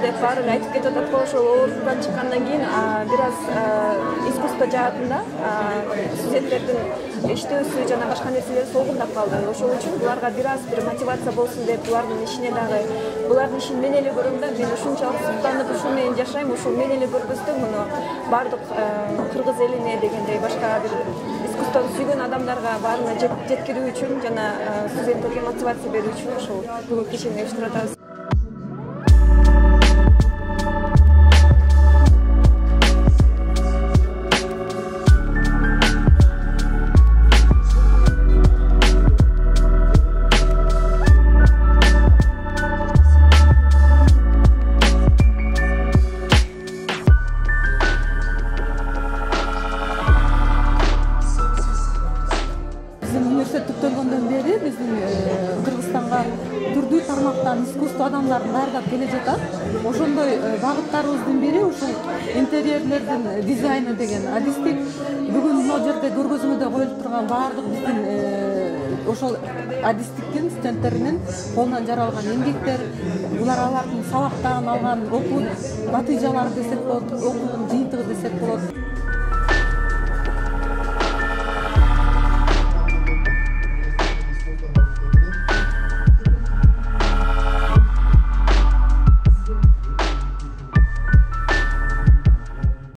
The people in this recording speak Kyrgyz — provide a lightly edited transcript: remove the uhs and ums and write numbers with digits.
деп баары эле айтып кетип атат го. Ошол оорукан чыккандан кийин бир аз искусство жаатында студенттердин иштөөсү жана башка нерселери солгундап калды. Ошол үчүн буларга бир аз бир мотивация болсун деп булардын ишине дагы булардын ишин мен эле көрөм да. Мен ушунчалык суктанып ушул менен жашайм, ушул мен эле көрбөстөн муну баардык кыргыз элине дегендей башка бир искусствону сүйгөн адамдарга баарына жеткирүү үчүн жана студенттерге мотивация берүү үчүн ошол бүгүнкү кечени уюштуруп атабыз. Университет түптөнгөндөн бери биздин Кыргызстанга түрдүү тармактан искусство адамдарын даярдап келе жатат. Ошондой багыттарыбыздын бири ушул интерьерлердин дизайны деген адистик. Бүгүн бул жерде көргөзмөдө коюлуп турган баардык биздин ошол адистиктин студенттеринин колунан жаралган эмгектер, булар алардын сабактан алган окуу натыйжалары десек болот, окуунун жыйынтыгы десек болот.